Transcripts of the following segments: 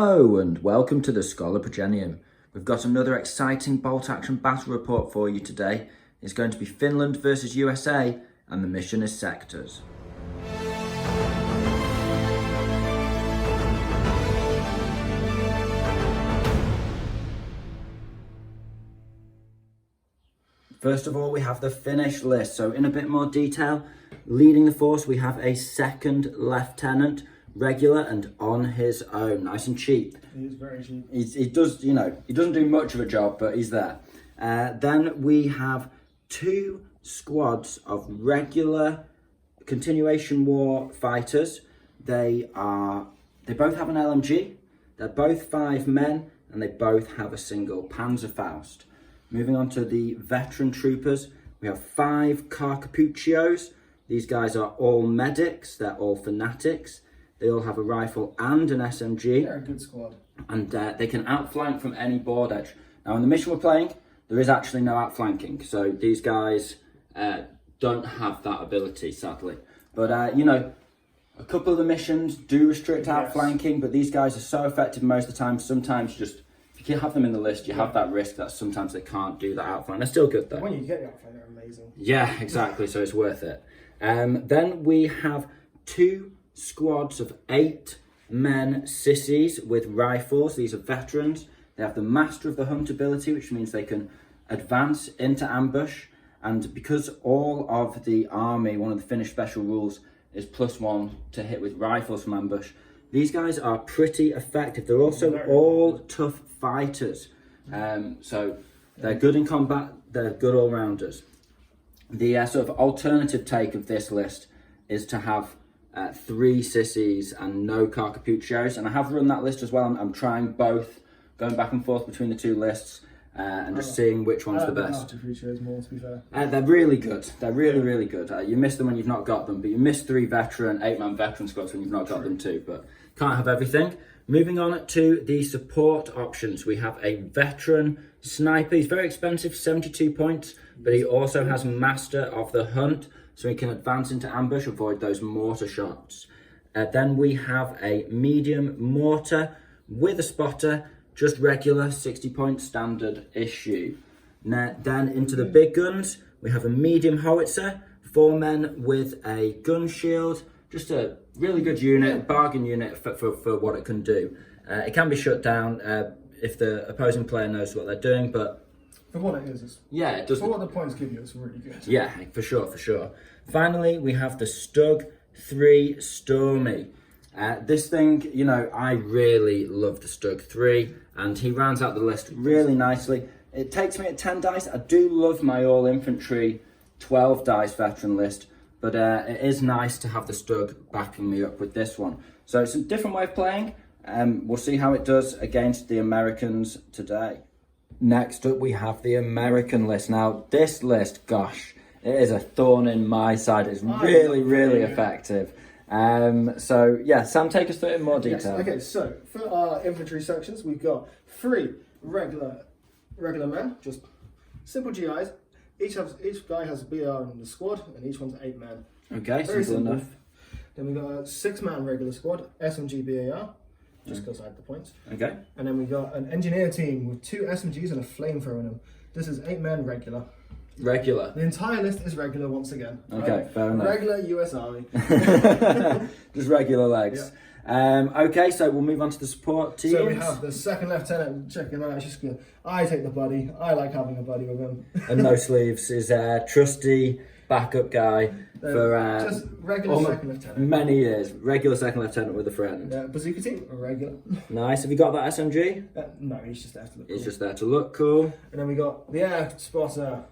Hello and welcome to the Scholar Progenium. We've got another exciting bolt action battle report for you today. It's going to be Finland versus USA and the mission is sectors. First of all, we have the Finnish list. So in a bit more detail, leading the force, we have a second lieutenant, regular and on his own, nice and cheap. He is very cheap. He does, he doesn't do much of a job, but he's there. Then we have two squads of regular continuation war fighters. They both have an LMG. They're both 5 men, and they both have a single Panzerfaust. Moving on to the veteran troopers, we have 5 Carcapuccios. These guys are all medics. They're all fanatics. They all have a rifle and an SMG. They're a good squad. And they can outflank from any board edge. Now, in the mission we're playing, there is actually no outflanking. So these guys don't have that ability, sadly. But, a couple of the missions do restrict outflanking, but these guys are so effective most of the time. Sometimes just, if you have them in the list, you have that risk that sometimes they can't do that outflank. They're still good, though. When you get the outflank, they're amazing. Yeah, exactly. So it's worth it. Then we have 2 squads of 8 men sissies with rifles. These are veterans. They have the Master of the Hunt ability, which means they can advance into ambush. And because all of the army, one of the Finnish special rules is +1 to hit with rifles from ambush, these guys are pretty effective. They're also all tough fighters. So they're good in combat. They're good all-rounders. The sort of alternative take of this list is to have 3 sissies and no Carcapuccios, and I have run that list as well. I'm trying both, going back and forth between the 2 lists and just seeing which one's the best. Carcapuccios more, to be fair. They're really good. They're really good. You miss them when you've not got them, but you miss 3 veteran, 8-man veteran squads when you've not got them too. But can't have everything. Moving on to the support options, we have a veteran sniper. He's very expensive, 72 points, but he also has Master of the Hunt, so he can advance into ambush, avoid those mortar shots. Then we have a medium mortar with a spotter, just regular, 60 points, standard issue. Now, then into the big guns, we have a medium howitzer, 4 men with a gun shield, just a really good unit, bargain unit for what it can do. It can be shut down if the opposing player knows what they're doing, but For what it is, it does. For what the points give you, it's really good. Yeah, for sure. Finally, we have the Stug 3 Stormy. This thing, I really love the Stug 3, and he rounds out the list really nicely. It takes me at 10 dice. I do love my all infantry 12 dice veteran list, but it is nice to have the Stug backing me up with this one. So it's a different way of playing. We'll see how it does against the Americans today. Next up, we have the American list. Now, this list, gosh, it is a thorn in my side. It's really effective. Sam, take us through it in more detail. Yes. Okay, so for our infantry sections, we've got 3 regular men, just simple GIs. Each guy has a BR in the squad, and each one's 8 men. Okay, Very simple enough. Then we've got a 6-man regular squad, SMG BAR, just because I had the points. Okay. And then we got an engineer team with 2 SMGs and a flamethrower in them. This is 8 men regular. Regular. The entire list is regular once again. Okay, fair enough. Regular US Army. Just regular legs. Yeah. Okay, so we'll move on to the support teams. So we have the 2nd lieutenant. Check him out. It's just good. I take the buddy. I like having a buddy with him. And no sleeves is a trusty backup guy for just regular 2nd lieutenant. Many years. Regular 2nd lieutenant with a friend. Bazooka team, regular. Nice. Have you got that SMG? No, he's just there to look cool. He's just there to look cool. And then we got the air spotter.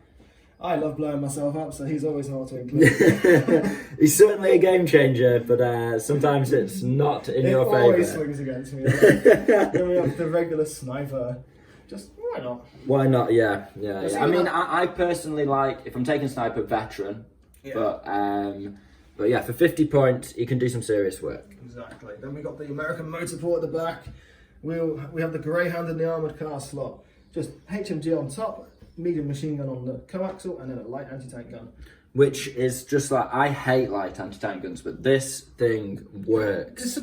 I love blowing myself up, so he's always hard to include. He's certainly a game changer, but sometimes it's not in your favour. It always swings against me. Then we have the regular sniper. Just, why not? Why not? Yeah. I mean, I personally like, if I'm taking sniper, veteran. Yeah. But yeah, for 50 points, he can do some serious work. Exactly. Then we got the American motor port at the back. We have the Greyhound in the armoured car slot. Just HMG on top. Medium machine gun on the coaxial, and then a light anti-tank gun. which is just like, I hate light anti-tank guns, but this thing works.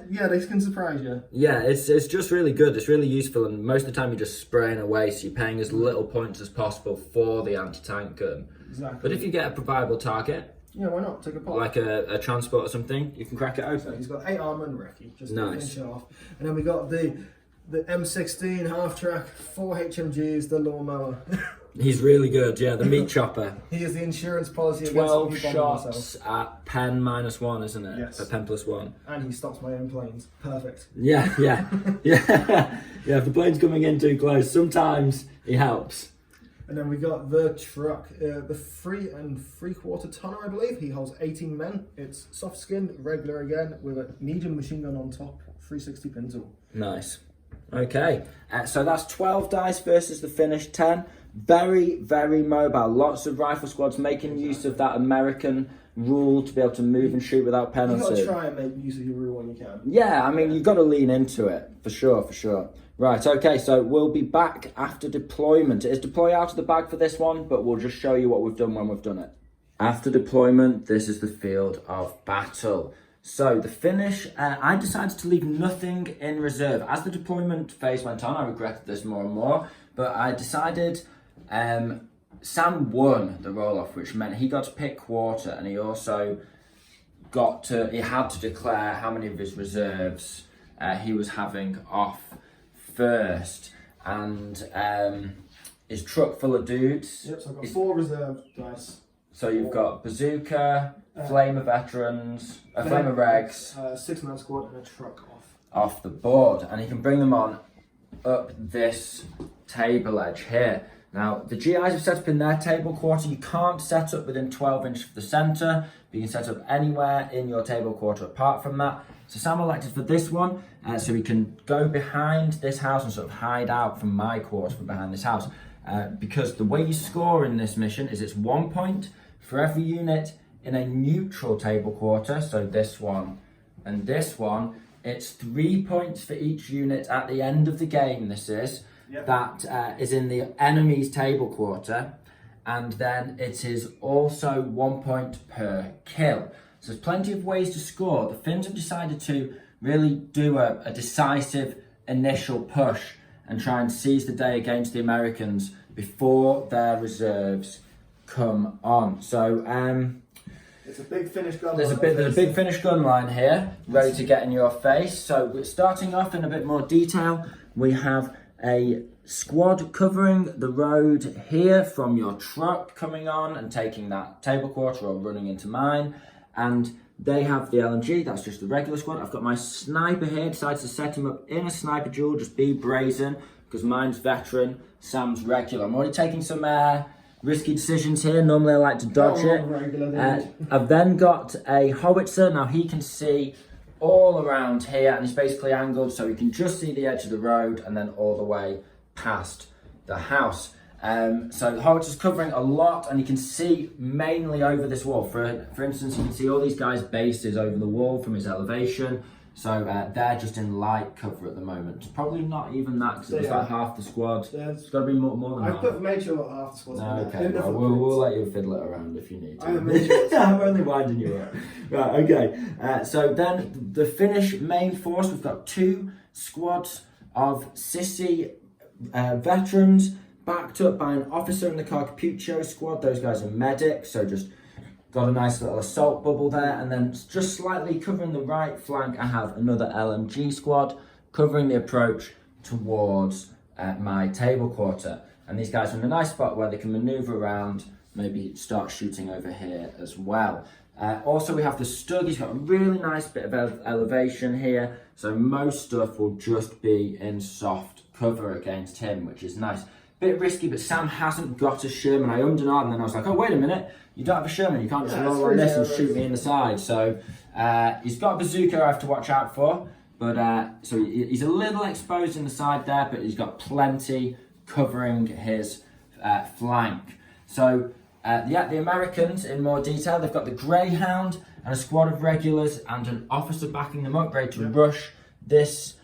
Yeah, they can surprise you. Yeah, it's just really good. It's really useful, and most of the time you're just spraying away, so you're paying as little points as possible for the anti-tank gun. Exactly. But if you get a providable target, yeah, why not? Take a pot. like a transport or something, you can crack it open. So he's got 8 armor and recce, just to Nice. finish it off. And then we got the M16 half track, 4 HMGs, the lawnmower. He's really good, yeah, the meat chopper. He is the insurance policy 12 against shots at pen -1, isn't it? Yes. For pen +1. And he stops my own planes. Perfect. Yeah. Yeah, if the plane's coming in too close, sometimes he helps. And then we got the truck, the 3 3/4 tonner, I believe. He holds 18 men. It's soft skinned, regular again, with a medium machine gun on top, 360 pin tool. Nice. Okay, so that's 12 dice versus the finished 10. Very, very mobile. Lots of rifle squads making use of that American rule to be able to move and shoot without You've penalty. got to try and make use of your rule when you can. Yeah, I mean, you've got to lean into it, for sure. Right, okay, so we'll be back after deployment. It is deploy out of the bag for this one, but we'll just show you what we've done when we've done it. After deployment, this is the field of battle. So the finish, I decided to leave nothing in reserve. As the deployment phase went on, I regretted this more and more, but I decided Sam won the roll-off, which meant he got to pick quarter, and he also he had to declare how many of his reserves he was having off first, and his truck full of dudes. Yep, so I've got 4 reserve dice. So you've got Bazooka, Flame of Veterans, Flame of Regs. 6-man squad and a truck off the board, and you can bring them on up this table edge here. Now, the GIs have set up in their table quarter. You can't set up within 12 inches of the centre, but you can set up anywhere in your table quarter apart from that. So Sam elected for this one, so he can go behind this house and sort of hide out from my quarter from behind this house. Because the way you score in this mission is it's 1 point for every unit in a neutral table quarter, so this one and this one. It's 3 points for each unit at the end of the game, this is. Yep. That is in the enemy's table quarter, and then it is also 1 point per kill. So there's plenty of ways to score. The Finns have decided to really do a decisive initial push and try and seize the day against the Americans before their reserves come on. So it's a big Finnish gun. There's a big Finnish gun line here, ready to get in your face. So we're starting off in a bit more detail. We have a squad covering the road here from your truck coming on and taking that table quarter or running into mine. And they have the LMG, that's just the regular squad. I've got my sniper here, decided to set him up in a sniper duel, just be brazen, because mine's veteran, Sam's regular. I'm already taking some risky decisions here. Normally I like to dodge it. I've then got a howitzer. Now he can see all around here, and he's basically angled so he can just see the edge of the road and then all the way past the house. So the howitzer's covering a lot, and you can see mainly over this wall. For instance, you can see all these guys' bases over the wall from his elevation. So they're just in light cover at the moment. Probably not even that, because it was like half the squad. Yeah. It's got to be more than that. I've made sure half the squad's okay, well, we'll let you fiddle it around if you need to. I'm only winding you up. Right, okay. So then the Finnish main force, we've got 2 squads of sissy veterans, backed up by an officer in the Carcapuccio squad. Those guys are medics, so just got a nice little assault bubble there. And then just slightly covering the right flank, I have another LMG squad covering the approach towards my table quarter. And these guys are in a nice spot where they can maneuver around, maybe start shooting over here as well. Also, we have the Stug. He's got a really nice bit of elevation here, so most stuff will just be in soft cover against him, which is nice. Bit risky, but Sam hasn't got a Sherman. I ummed and ahed, and then I was like, oh, wait a minute, you don't have a Sherman, you can't just roll like this and shoot me in the side. So he's got a bazooka I have to watch out for, but so he's a little exposed in the side there, but he's got plenty covering his flank. So yeah, the Americans in more detail, they've got the Greyhound and a squad of regulars and an officer backing them up, ready to rush this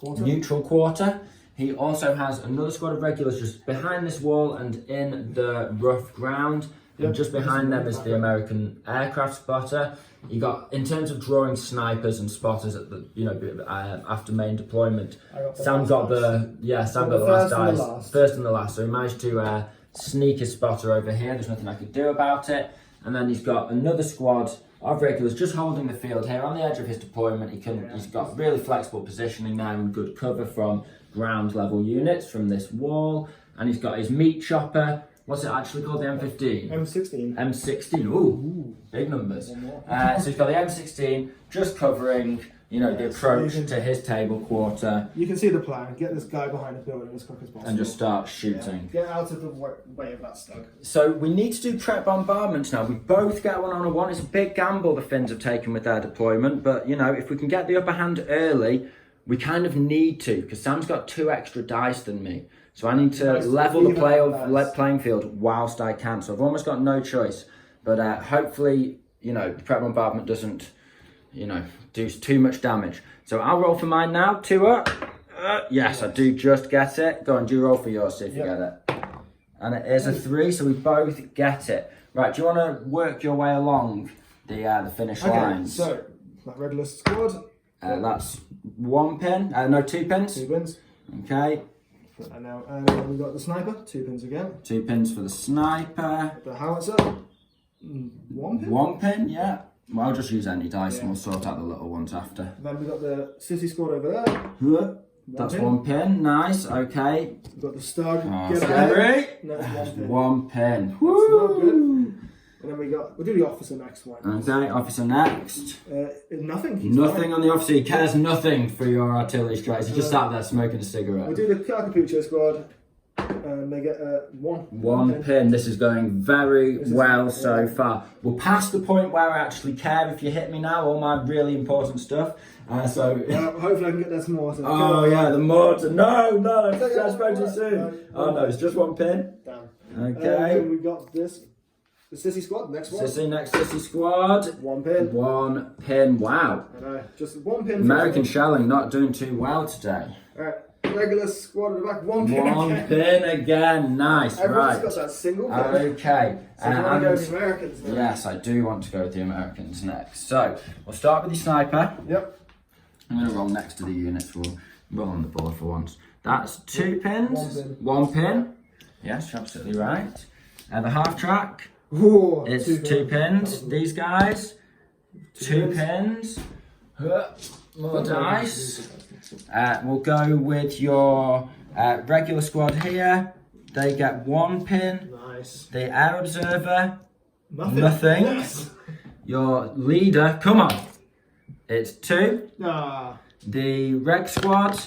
neutral quarter. He also has another squad of regulars just behind this wall and in the rough ground. And just behind them is the American aircraft spotter. You got, in terms of drawing snipers and spotters at the, after main deployment, Sam got the last dice, first and the last. So he managed to sneak his spotter over here. There's nothing I could do about it. And then he's got another squad of regulars just holding the field here on the edge of his deployment. He's got really flexible positioning now and good cover from ground level units from this wall. And he's got his meat chopper. What's it actually called? The M15? M16. M16. Ooh, big numbers. So he's got the M16 just covering, the approach to his table quarter. You can see the plan. Get this guy behind the building as quick as possible. And just start shooting. Yeah. Get out of the way of that stug. So we need to do prep bombardments now. We both get 1 on 1. It's a big gamble the Finns have taken with their deployment. But, if we can get the upper hand early, we kind of need to. Because Sam's got 2 extra dice than me. So I need to level the playing field whilst I can. So I've almost got no choice. But hopefully, the prep bombardment doesn't, do too much damage. So I'll roll for mine now. 2 up. Yes, I do just get it. Go on, do roll for yours, see if you get it. And it is a 3, so we both get it. Right, do you want to work your way along the finish lines? So, that regular squad. That's 1 pin. No, 2 pins. 2 pins. Okay. And now we've got the sniper, 2 pins again. 2 pins for the sniper. The howitzer, 1 pin. 1 pin, yeah. Well, I'll just use any dice and we'll sort out the little ones after. Then we've got the sissy squad over there. That's 1 pin, nice, okay. We've got the stag. Oh, scary. That's 1 pin. 1 pin. That's not good. And then we'll do the officer next one. Okay, officer next. Nothing. Nothing on the officer. He cares nothing for your artillery strikes. He just sat there smoking a cigarette. We'll do the Carcapuccio squad. And they get 1 pin. This is going very well so far. We're past the point where I actually care if you hit me now, all my really important stuff. Hopefully I can get that mortar. Oh yeah, the mortar. No, I spoke too soon. Oh no, it's just 1 pin. Damn. Okay. We got this. The sissy squad, next one. Sissy squad. 1 pin. 1 pin, wow. I know, just 1 pin. American shelling not doing too well today. Alright, regular squad at the back, 1 pin. 1 pin again, nice, Everyone's right. got that single pin. Okay. So you want to go with the Americans now? Yes, I do want to go with the Americans next. So, we'll start with the sniper. Yep. I'm going to roll next to the units. We'll roll on the board for once. That's 2 pins. 1 pin. 1 pin. Yes, you're absolutely right. The half track. Ooh, It's 2 pins. These guys, 2 pins. More dice. We'll go with your regular squad here. They get 1 pin. Nice. The air observer, Nothing. Yes. Your leader, come on. It's 2. Ah. The reg squad,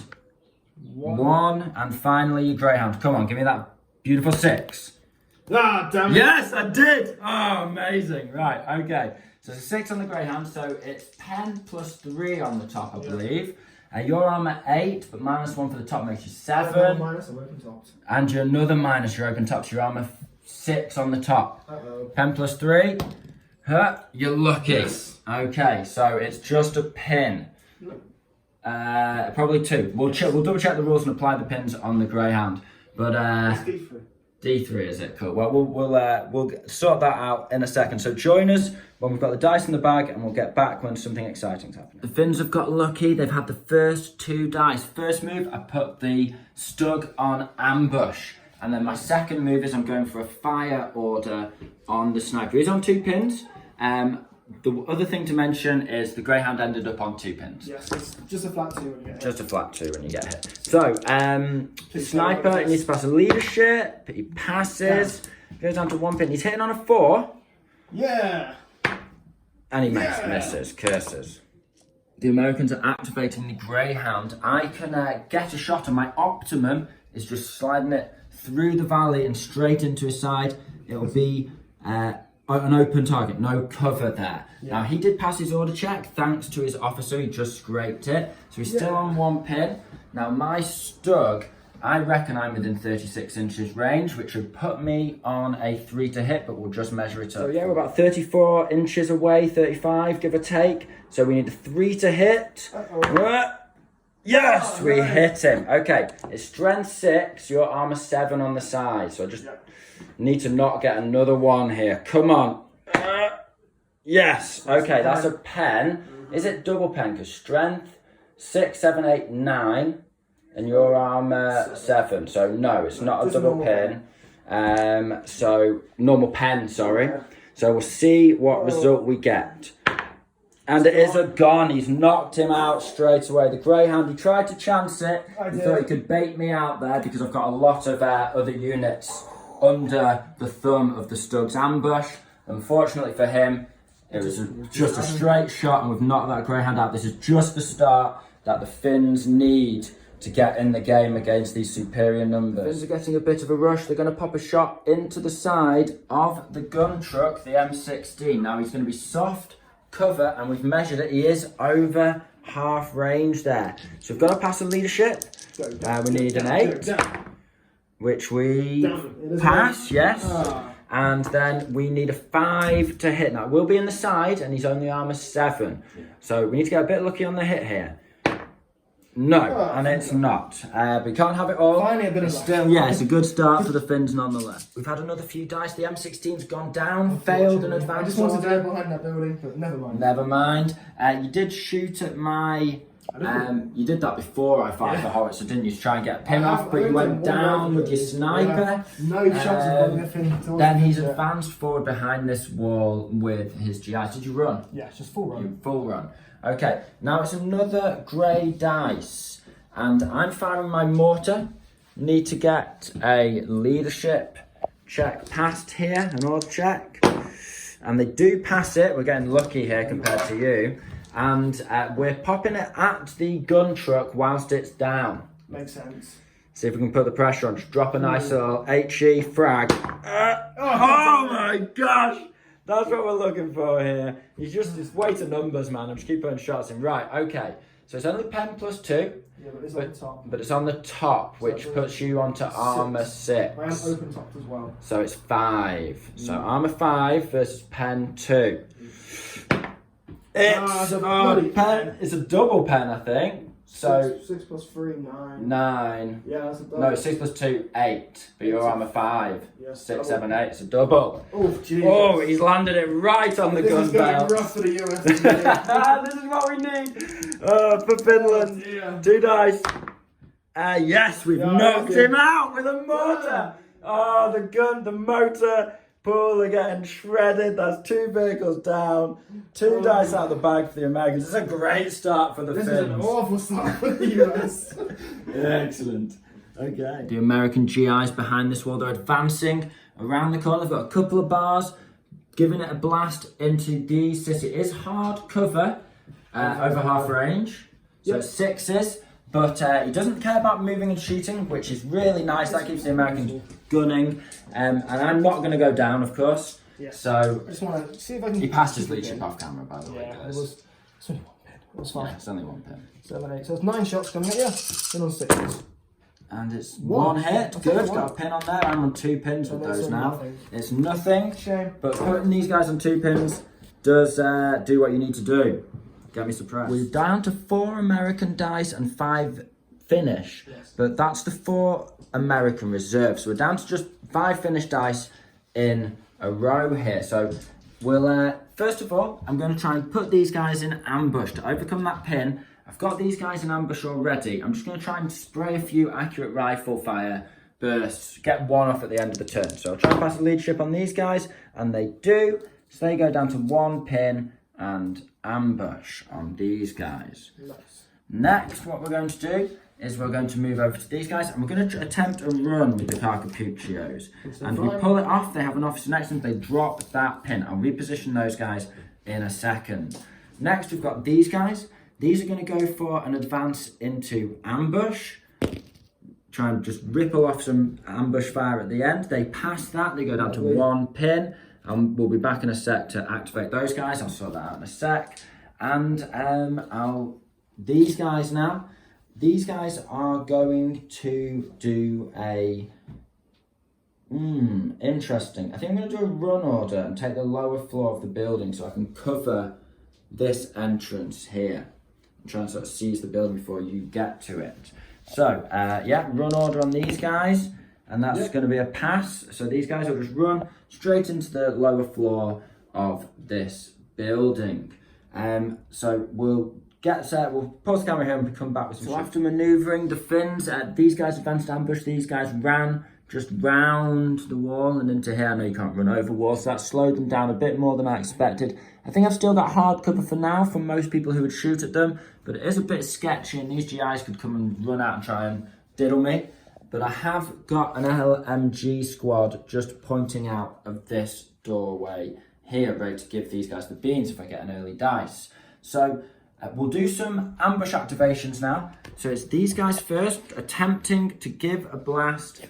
1. And finally your greyhound. Come on, give me that beautiful 6. Ah, damn it. Yes, I did! Oh, amazing. Right, okay. So it's a 6 on the greyhound, so it's 10 plus 3 on the top, I believe. Your armour 8, but minus 1 for the top makes you 7. Minus, I'm open tops. And you're another minus your open tops. Your armour 6 on the top. Uh-oh. 10 plus 3. You're lucky. Yes. Okay, so it's just a pin. Probably 2. We'll double check the rules and apply the pins on the greyhound. But It's D3 is it? Cool. Well, we'll sort that out in a second. So join us when we've got the dice in the bag, and we'll get back when something exciting's happening. The Finns have got lucky. They've had the first 2 dice. First move, I put the Stug on ambush, and then my second move is I'm going for a fire order on the sniper. He's on 2 pins. The other thing to mention is the greyhound ended up on 2 pins. Yes, it's just a flat 2 when you get hit. Just a flat 2 when you get hit. So, the sniper, he needs to pass a leadership. He passes, goes down to 1 pin. He's hitting on a 4. Yeah. And he misses, curses. The Americans are activating the greyhound. I can get a shot, and my optimum is just sliding it through the valley and straight into his side. It'll be an open target, no cover there. Now, he did pass his order check thanks to his officer. He just scraped it. So he's still on 1 pin. Now, my Stug, I reckon I'm within 36 inches range, which would put me on a 3 to hit, but we'll just measure it up. So yeah, we're about 34 inches away, 35, give or take. So we need a 3 to hit. Yes, we hit him. Okay, it's strength 6, your armor 7 on the side. So I just need to not get another one here. Come on. Yes. Okay, that's a pen. Is it double pen? Because strength 6, 7, 8, 9, and your armor 7. So no, it's not a double pen. So normal pen. Sorry. So we'll see what result we get. And it is a gun. He's knocked him out straight away. The greyhound, he tried to chance it. He thought he could bait me out there because I've got a lot of other units under the thumb of the Stug's ambush. Unfortunately for him, it was just a straight shot, and we've knocked that greyhound out. This is just the start that the Finns need to get in the game against these superior numbers. The Finns are getting a bit of a rush. They're going to pop a shot into the side of the gun truck, the M16. Now he's going to be soft cover, and we've measured it. He is over half range there. So we've got to pass a leadership. We need an 8, which we pass, yes. And then we need a 5 to hit. Now, we'll be in the side, and he's only armor 7. So we need to get a bit lucky on the hit here. No, and it's not. We can't have it all. Finally a bit of still, yeah, it's a good start for the Finns nonetheless. We've had another few dice. The M16's gone down, failed an advance. I just wanted to go behind that building, but never mind. Never mind. You did shoot at my... you did that before I fired the howitzer, didn't you? To try and get a pin off, but you went down with your sniper. No shots of nothing. Then he's advanced forward behind this wall with his GIs. Did you run? Yeah, it's just full run. Full run. Okay, now it's another grey dice, and I'm firing my mortar. Need to get a leadership check passed here, an order check, and they do pass it. We're getting lucky here compared to you, and we're popping it at the gun truck whilst it's down. Makes sense. See if we can put the pressure on. Just drop a nice little HE frag. Oh my gosh! That's what we're looking for here. It's way to numbers, man. I'm just keep putting shots in. Right, okay. So it's only pen plus 2. Yeah, but it's on the top. But it's on the top, which puts you onto armor 6. I am open top as well. So it's 5. So armor 5 versus pen 2. It's a double pen, I think. So 6 plus 3, 9. 9. Yeah, that's a double. No, 6 plus 2, 8. But your armor 5. Yes, 6, 7, 8. It's a double. Oh, Jesus. Oh, he's landed it right on the gun belt. This is rough for the US. This is what we need for Finland. Yeah. 2 dice. Yes, we've knocked him out with a mortar. Oh, the motor pool are getting shredded. That's 2 vehicles down. 2 dice out of the bag for the Americans. It's a great start for the Finns. This is an awful start for the US. Excellent. Okay. The American GIs behind this wall, they're advancing around the corner. They've got a couple of bars, giving it a blast into the city. It is hard cover, over half range. So it's 6s. But he doesn't care about moving and shooting, which is really nice. That keeps the Americans gunning. And I'm not going to go down, of course. Yeah. So I just want to see if I can... He passed his leadership off camera, by the way. Yeah, it's only 1 pin. It was fine. Yeah, it's only 1 pin. 7, 8. So it's 9 shots coming at you. Then on 6. And it's 1 hit. Good. Got a pin on there. I'm on 2 pins with those now. Nothing. It's nothing. Shame. But putting these guys on 2 pins does do what you need to do. Get me suppressed. We're down to 4 American dice and 5 Finnish. Yes. But that's the 4 American reserves. So we're down to just 5 Finnish dice in a row here. So we'll, first of all, I'm going to try and put these guys in ambush to overcome that pin. I've got these guys in ambush already. I'm just going to try and spray a few accurate rifle fire bursts, get 1 off at the end of the turn. So I'll try and pass the leadership on these guys, and they do. So they go down to 1 pin and ambush on these guys. Nice. Next, what we're going to do is we're going to move over to these guys, and we're going to attempt a run with the Carcapuccios. And we pull it off, they have an officer next to them, they drop that pin. I'll reposition those guys in a second. Next, we've got these guys. These are going to go for an advance into ambush. Try and just ripple off some ambush fire at the end. They pass that, they go down to 1 pin. And we'll be back in a sec to activate those guys. I'll sort that out in a sec. And these guys now, these guys are going to do a, interesting. I think I'm going to do a run order and take the lower floor of the building so I can cover this entrance here. and try and sort of seize the building before you get to it. So, yeah, run order on these guys, and that's going to be a pass. So these guys will just run straight into the lower floor of this building. So we'll get set, we'll pause the camera here and come back with some. So after manoeuvring the Finns, these guys advanced ambush, these guys ran just round the wall and into here. I know you can't run over walls, so that slowed them down a bit more than I expected. I think I've still got hard cover for now from most people who would shoot at them, but it is a bit sketchy and these GIs could come and run out and try and diddle me. But I have got an LMG squad just pointing out of this doorway here, ready to give these guys the beans if I get an early dice. So we'll do some ambush activations now. So it's these guys first, attempting to give a blast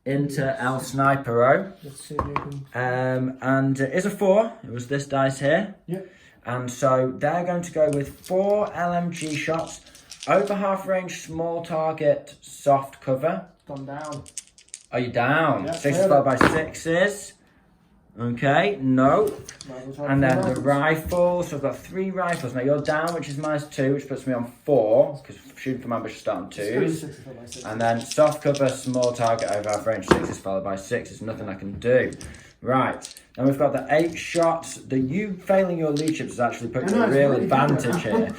into El Snipero. Let's see if you can... and it is a 4. It was this dice here. Yep. And so they're going to go with 4 LMG shots, over half range, small target, soft cover. Gone down. Are you down? Yep, 6 followed by 6s. Okay, no. And then the rifle, so I've got 3 rifles. Now you're down, which is -2, which puts me on 4, because shooting from ambush start on 2s. And then soft cover, small target, over half range, 6s followed by 6s. Nothing I can do. Right, and we've got the 8 shots. You failing your leaderships has actually put you a real advantage here.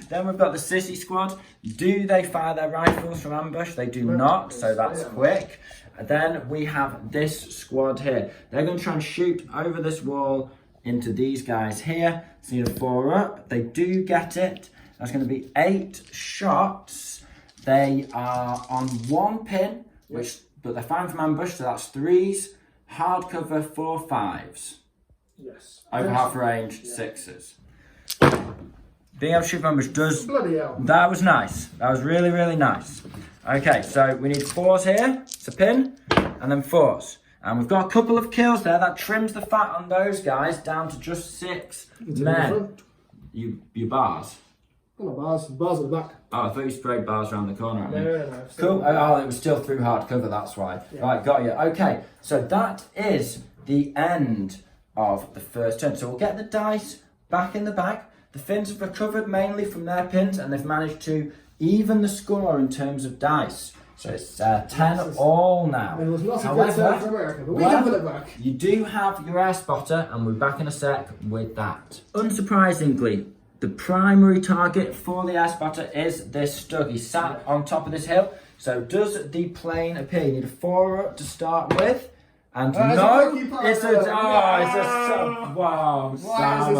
Then we've got the sissy squad. Do they fire their rifles from ambush? They do not, so that's quick. And then we have this squad here. They're going to try and shoot over this wall into these guys here. So you need a 4 up. They do get it. That's going to be 8 shots. They are on 1 pin, but they're firing from ambush, so that's 3s. Hard cover, 4 5s. Yes. Over half range, 6s. Being able to shoot from ambush does... Bloody hell. That was nice. That was really, really nice. Okay, so we need 4s here. It's a pin. And then 4s. And we've got a couple of kills there. That trims the fat on those guys down to just 6 men. You bars? Oh, bars at the back. Oh, I thought you sprayed bars around the corner at me. No. Cool. Oh, it was still through hard cover, that's why. Yeah. Right, got you. Okay, so that is the end of the first turn. So we'll get the dice back in the bag. The Finns have recovered mainly from their pins and they've managed to even the score in terms of dice. So it's 10 all now. It was not a good turn for America, but we can put it back. You do have your air spotter and we're back in a sec with that. Unsurprisingly, the primary target for the air spotter is this stug. He's sat on top of this hill. So does the plane appear? You need a 4 up to start with. And no, it's a wow, Sam.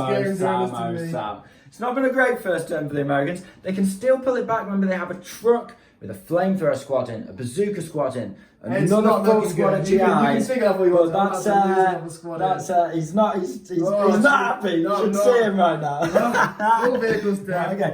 It's not been a great first turn for the Americans. They can still pull it back. Remember, they have a truck with a flamethrower squad in, a bazooka squad in, another full squad of GIs. You can think of what you want. He's not happy. You should see him right now. All vehicles down. Okay.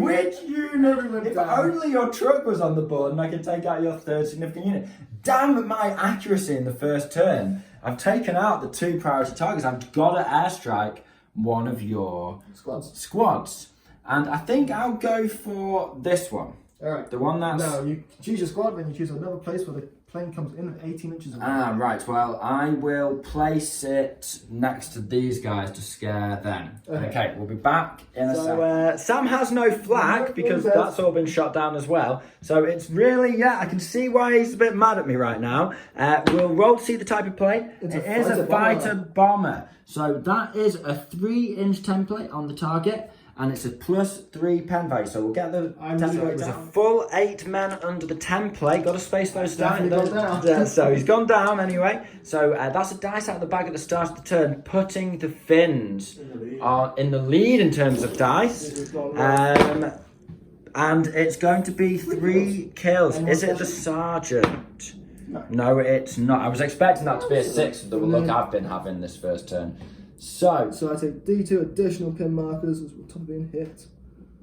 Which unit? If only your truck was on the board and I could take out your 3rd significant unit. Damn my accuracy in the first turn. I've taken out the 2 priority targets. I've got to airstrike one of your squads. And I think I'll go for this one. Alright. The one that's... No, you choose your squad, then you choose another place where the plane comes in at 18 inches away. Right. Well, I will place it next to these guys to scare them. Okay, we'll be back in a second. Sam has no flak because that's all been shot down as well. So it's really, I can see why he's a bit mad at me right now. We'll roll to see the type of plane. It is a fighter bomber. So that is a 3-inch template on the target. And it's a +3 pen value, so we'll get the template. It was a full 8 men under the template. Got to space those down. So he's gone down anyway. So that's a dice out of the bag at the start of the turn, putting the Finns in the lead in terms of dice. And it's going to be 3 kills. Is it the sergeant? No, it's not. I was expecting that to be a 6 with the look I've been having this first turn. So I take D2 additional pin markers as we're being hit.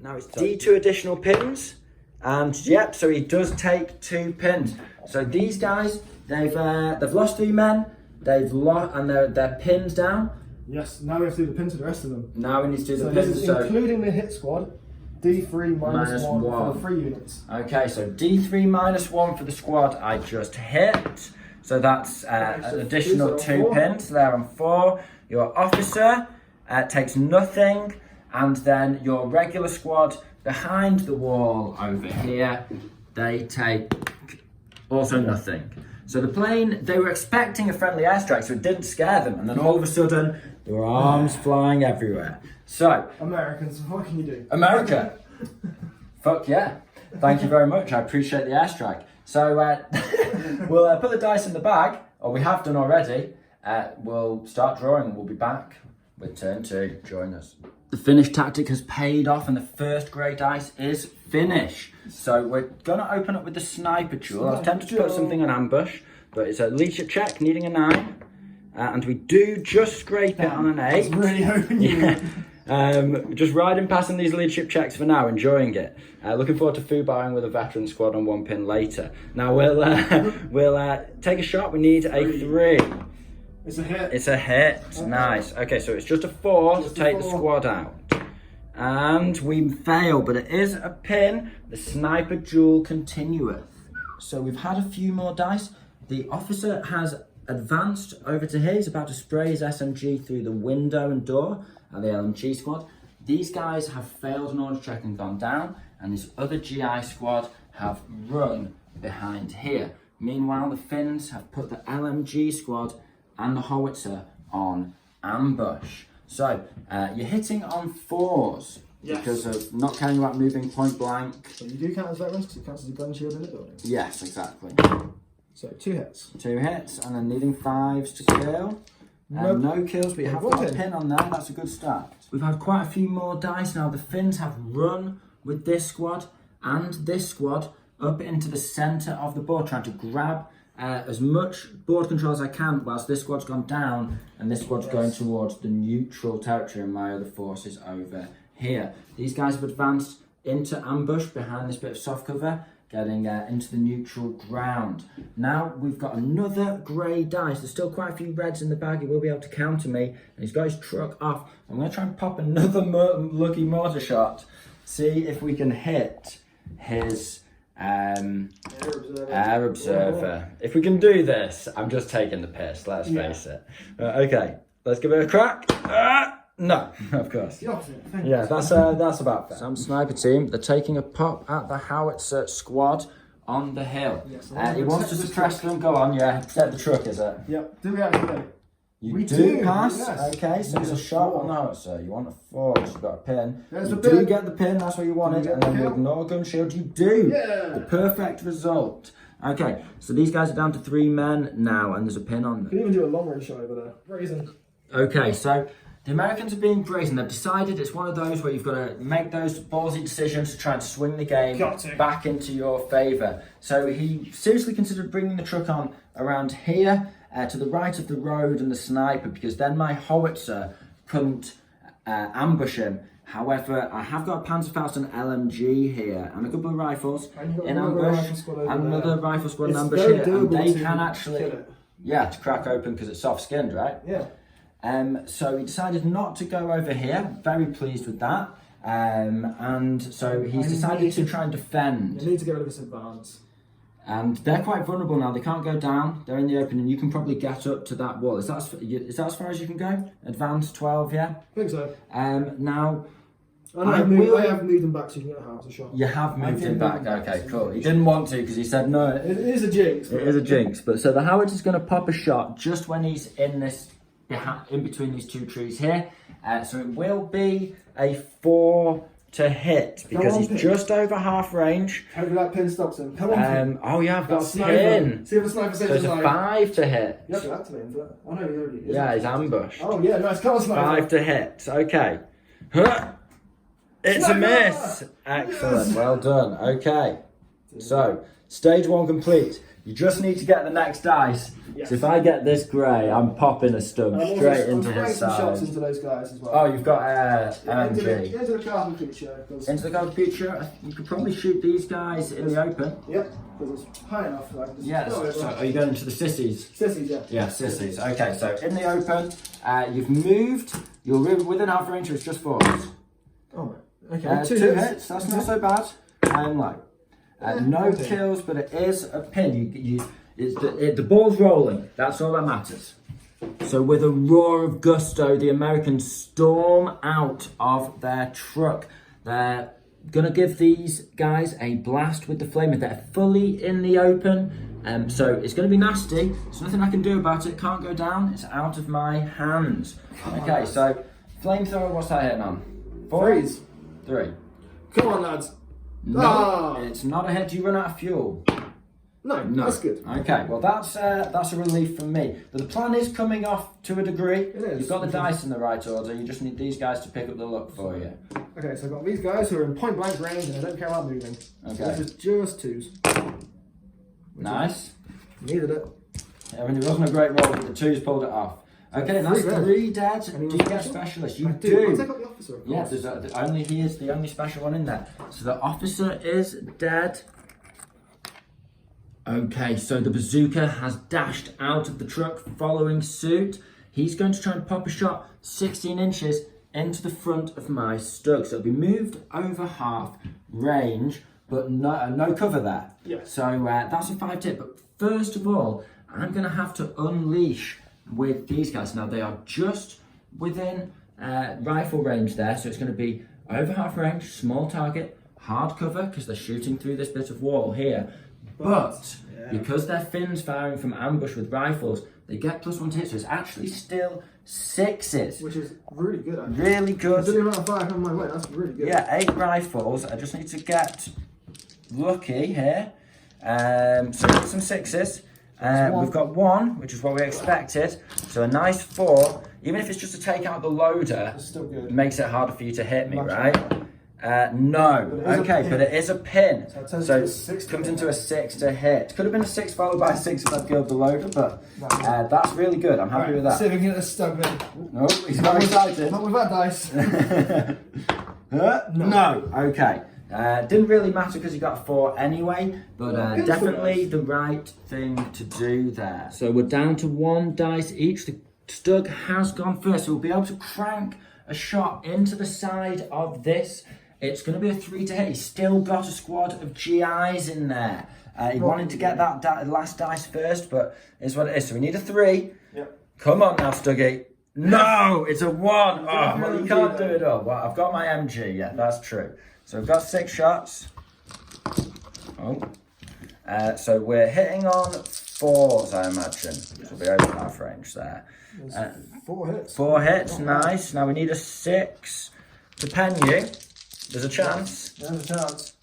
Now it's D2 additional pins, and so he does take 2 pins. So these guys, they've lost 3 men, they've lost, and they're pinned down. Yes. Now we have to do the pins to the rest of them. Now we need to do the pins. This is including the hit squad. D3 minus 1 for the 3 units. Okay, so D3 minus 1 for the squad I just hit. So that's an additional 2 pins. So they're on 4. Your officer takes nothing, And then your regular squad behind the wall over here, they take also nothing. So the plane, they were expecting a friendly airstrike, so it didn't scare them. And then all of a sudden, there were arms flying everywhere. So, Americans, what can you do? America. Fuck yeah. Thank you very much. I appreciate the airstrike. So we'll put the dice in the bag, or we have done already. We'll start drawing. We'll be back with turn 2. Join us. The Finnish tactic has paid off, and the first grey dice is Finnish. So we're going to open up with the sniper jewel. I was tempted to put something on ambush, but it's a leadership check, needing a 9. And we do just scrape it on an 8. I was really hoping you just riding past these leadership checks for now, enjoying it. Looking forward to foobarring with a veteran squad on 1 pin later. Now we'll take a shot. We need a 3. It's a hit. It's a hit. Okay. Nice. Okay, so it's just a 4 to take the squad out. And we fail, but it is a pin. The sniper duel continueth. So we've had a few more dice. The officer has advanced over to here. He's about to spray his SMG through the window and door of the LMG squad. These guys have failed an order check and gone down, and this other GI squad have run behind here. Meanwhile, the Finns have put the LMG squad and the howitzer on ambush. So you're hitting on 4s because of not caring about moving point blank. So you do count as veterans because it counts as a gun shield in the building. Yes, exactly. So 2 hits. 2 hits, and then needing 5s to kill. No kills, but you have got a pin on there. That's a good start. We've had quite a few more dice now. The Finns have run with this squad and this squad up into the centre of the board, trying to grab as much board control as I can, whilst this squad's gone down and this squad's going towards the neutral territory and my other forces over here. These guys have advanced into ambush behind this bit of soft cover, getting into the neutral ground. Now we've got another grey dice. There's still quite a few reds in the bag. He will be able to counter me, and he's got his truck off. I'm going to try and pop another lucky mortar shot, see if we can hit his air observer. If we can do this, I'm just taking the piss, let's face it. Okay, let's give it a crack. No, of course. Yeah, that's about fair. Some sniper team, they're taking a pop at the howitzer squad on the hill. Yes, he wants to suppress them. Go on, yeah. Protect the truck, is it? Yep. Do we actually? We do pass. Yes. Okay, so there's a shot on the howitzer. You want a 4, so you've got a pin. There's you the do pin. get the pin, that's what you wanted, and then you ignore gun shield. You do. Yeah. The perfect result. Okay, so these guys are down to 3 men now, and there's a pin on them. You can even do a long range shot over there. Brazen. Okay, so the Americans are being brazen. They've decided it's one of those where you've got to make those ballsy decisions to try and swing the game back into your favour. So he seriously considered bringing the truck on around here to the right of the road and the sniper, because then my howitzer couldn't ambush him. However, I have got a Panzerfaust and LMG here and a couple of rifles in ambush and another rifle squad in ambush here, and they can actually, to crack open because it's soft skinned, right? Yeah. So he decided not to go over here. Very pleased with that. And so he's decided to try and defend. You need to get rid of this advance. And they're quite vulnerable now. They can't go down. They're in the open, and you can probably get up to that wall. Is that as far as you can go? Advance 12, yeah? I think so. Now, I have moved them back so you can get a house shot. You have moved him back. Okay, cool. He didn't want to because he said no. It is a jinx. It is a jinx. But so the howitzer's going to pop a shot just when he's in this, in between these 2 trees here. So it will be a 4 to hit because he's just over half range. Hopefully that pin stops him. Come on. Oh yeah, I've got a pin. See if the sniper says so it's a 5 to hit. You have to activate him for that. Oh no, he already is. Yeah, he's ambushed. Oh yeah, nice. Come on, sniper. 5 to hit. Okay. It's Sniper! a miss. Excellent. Yes. Well done. Okay. So stage 1 complete. You just need to get the next dice. Yes. So if I get this grey, I'm popping a stump straight into his side. Shots into those guys as well. Oh, you've got MG. Into the carbon feature. Into the carbon feature. You could probably shoot these guys in the open. Yep, because it's high enough. Yes. So are you going into the sissies? Sissies, yeah. Yeah, sissies. Okay, so in the open, you've moved. You're within half range. So it's just 4s. Oh, okay. 2 hits. That's not so bad. I'm low. No kills, but it is a pin. The ball's rolling. That's all that matters. So with a roar of gusto, the Americans storm out of their truck. They're gonna give these guys a blast with the flamer. They're fully in the open, so it's gonna be nasty. There's nothing I can do about it. Can't go down. It's out of my hands. Okay, so flamethrower. What's that hit on? 4? 3. Come on, lads. No, it's not a hit. Do you run out of fuel? No, that's good. Okay, well that's a relief from me. But the plan is coming off to a degree. It is. You've got the dice in the right order. You just need these guys to pick up the luck for you. Okay, so I've got these guys who are in point blank range and I don't care about moving. Okay. So this is just 2s. Nice. Needed it. I mean, it wasn't a great roll, but the 2s pulled it off. Okay, that's 3 dead. Do you get specialist? You do. I'll take up the officer, of course. Yeah, he is the only special one in there. So the officer is dead. Okay, so the bazooka has dashed out of the truck following suit. He's going to try and pop a shot 16 inches into the front of my Stug. So it'll be moved over half range, but no cover there. Yeah. So that's a 5 tip. But first of all, I'm going to have to unleash with these guys. Now they are just within rifle range there, so it's going to be over half range, small target, hard cover, because they're shooting through this bit of wall here. But because they're Finns firing from ambush with rifles, they get +1 to hit, so it's actually still 6s. Which is really good, actually. Really good. Considering the amount of fire coming my way, that's really good. Yeah, 8 rifles. I just need to get lucky here. So get some 6s. We've got 1, which is what we expected. So a nice 4. Even if it's just to take out the loader, It's still good. it makes it harder for you to hit me, Much right? No. Okay, but it is a pin. So it turns into a 6 to comes hit. into a 6 to hit. Could have been a 6 followed by a 6 if I'd killed the loader, but that's really good. I'm happy with that. See if we can get this Stug in. Oh, he's not excited. Not with that dice. No. Okay. Didn't really matter because he got a 4 anyway, but definitely the right thing to do there. So we're down to 1 dice each. The Stug has gone first, so we'll be able to crank a shot into the side of this. It's going to be a 3 to hit. He's still got a squad of GIs in there. He wanted to get that last dice first, but it's what it is. So we need a 3. Yep. Come on now, Stuggy. No, it's a 1. Oh, well, you can't do it all. Well, I've got my MG. Yeah, that's true. So we've got 6 shots. Oh. So we're hitting on 4s, I imagine. So we'll be over half range there. 4 hits. 4 hits, nice. Now we need a 6 to pen you. There's a chance. There's a chance.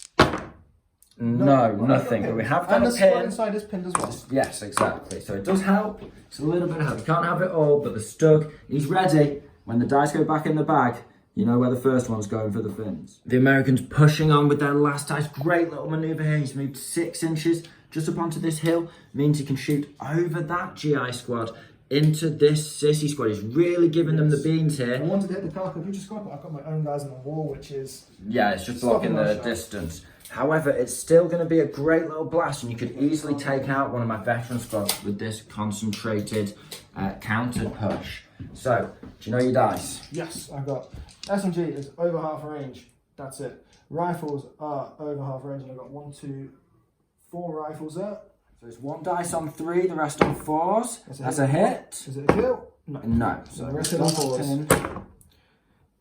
No, nothing. But we have got and a the squad pin. inside is pinned as well. Yes, exactly. So it does help. It's a little bit of help. You can't have it all, but the Stug, he's ready. When the dice go back in the bag, you know where the first one's going for the Finns. The Americans pushing on with their last dice. Great little manoeuvre here. He's moved 6 inches just up onto this hill. Means he can shoot over that GI squad into this sissy squad. He's really giving them the beans here. I wanted to hit the car computer squad, but I've got my own guys on the wall, which is... Yeah, it's just blocking the distance. However, it's still going to be a great little blast, and you could easily take out one of my veteran squads with this concentrated counter push. So, do you know your dice? Yes, I've got SMG is over half range. That's it. Rifles are over half range, and I've got 1, 2, 4 rifles there. So it's 1 dice on 3, the rest on 4s. That's a hit. Is it a kill? No. No. So the rest of on 4s.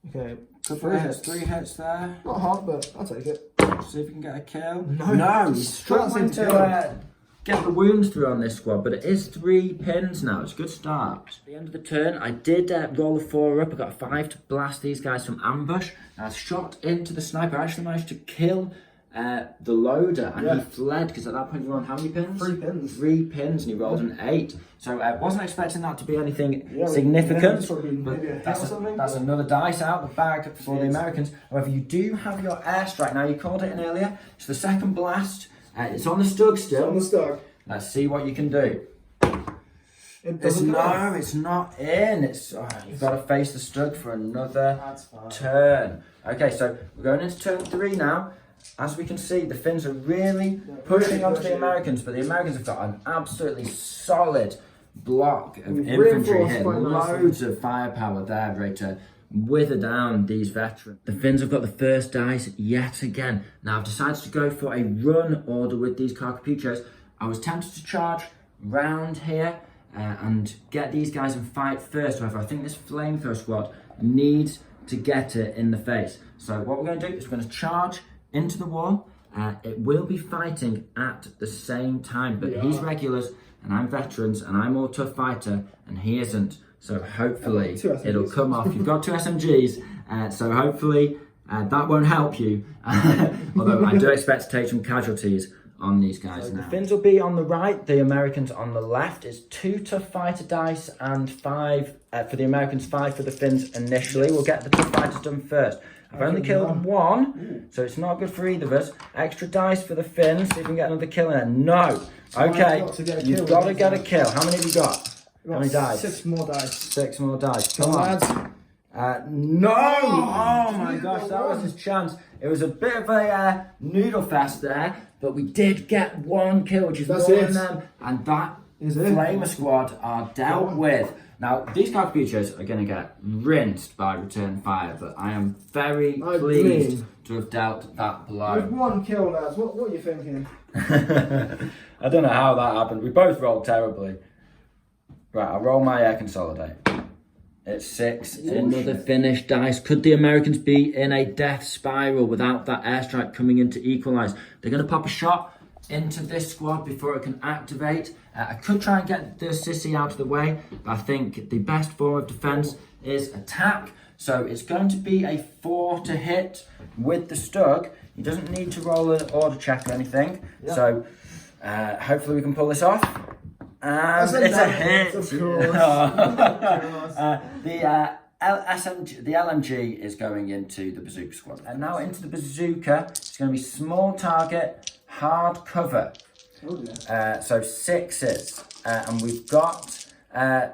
Okay. Couple of hits, 3 hits there. Not hard, but I'll take it. See if we can get a kill. No, he's struggling to get the wounds through on this squad, but it is 3 pins now. It's a good start. At the end of the turn, I did roll a 4 up. I got a 5 to blast these guys from ambush. And I shot into the sniper. I actually managed to kill the loader, and he fled because at that point you were on how many pins? 3 pins. 3 pins, and he rolled an 8. So I wasn't expecting that to be anything significant. But that's another dice out the bag for the Americans. However, you do have your airstrike now. You called it in earlier. It's the second blast. It's on the Stug still. It's on the Stug. Let's see what you can do. It's not in. You've got to face the Stug for another turn. Okay, so we're going into turn 3 now. As we can see, the Finns are really pushing onto the Americans, but the Americans have got an absolutely solid block of infantry here. Loads of firepower there, ready to wither down these veterans. The Finns have got the first dice yet again. Now I've decided to go for a run order with these carcapuchos. I was tempted to charge round here, and get these guys and fight first. However, I think this flamethrower squad needs to get it in the face. So what we're going to do is we're going to charge into the wall. It will be fighting at the same time, but he's regulars and I'm veterans and I'm all tough fighter and he isn't. So hopefully it'll come off. You've got 2 SMGs, so hopefully that won't help you. Although I do expect to take some casualties on these guys now. The Finns will be on the right, the Americans on the left. It's 2 tough fighter dice and 5 for the Americans, 5 for the Finns initially. We'll get the tough fighters done first. I've only killed 1, so it's not good for either of us. Extra dice for the Finns, see if we can get another kill in there. No! Okay, you've got to get a kill. How many have you got? How many dice? 6 more dice. 6 more dice. Come on. Lads. No! Oh my gosh, that was his chance. It was a bit of a noodle fest there, but we did get 1 kill, which is more than them. And that Flamer squad are dealt with. Now, these cartridges are going to get rinsed by return fire, but I am very pleased to have dealt that blow. With 1 kill, lads, what are you thinking? I don't know how that happened. We both rolled terribly. Right, I'll roll my consolidate. It's 6. Another finished dice. Could the Americans be in a death spiral without that airstrike coming in to equalise? They're going to pop a shot into this squad before it can activate. I could try and get the sissy out of the way, but I think the best form of defence is attack. So it's going to be a 4 to hit with the Stug. He doesn't need to roll an order check or anything. Yeah. So hopefully we can pull this off. And it's a hit. Of course. The LMG is going into the bazooka squad. And now into the bazooka, it's going to be small target, hard cover. Oh, yeah. So 6s. And we've got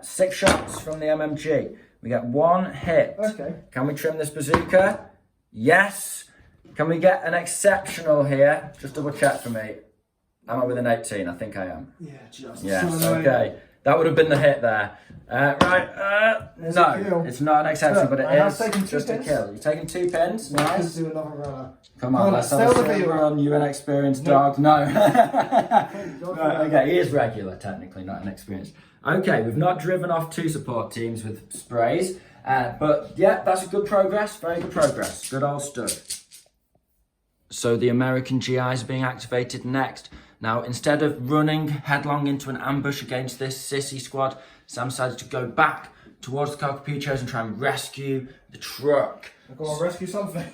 6 shots from the MMG. We get 1 hit. Okay. Can we trim this bazooka? Yes. Can we get an exceptional here? Just double check for me. Am I with an 18? I think I am. Yeah, just. Yes, okay. That would have been the hit there. No, it's not an exception, but it is just a kill. You're taking 2 pins. Nice. Do another runner. Come on, let's have a silver run. You inexperienced dog. No. Okay, he is regular, technically, not inexperienced. Okay, we've not driven off 2 support teams with sprays. But yeah, that's a good progress. Very good progress. Good old stuff. So the American GIs are being activated next. Now, instead of running headlong into an ambush against this sissy squad, Sam decided to go back towards the Carcapuchos and try and rescue the truck. Go on, rescue something.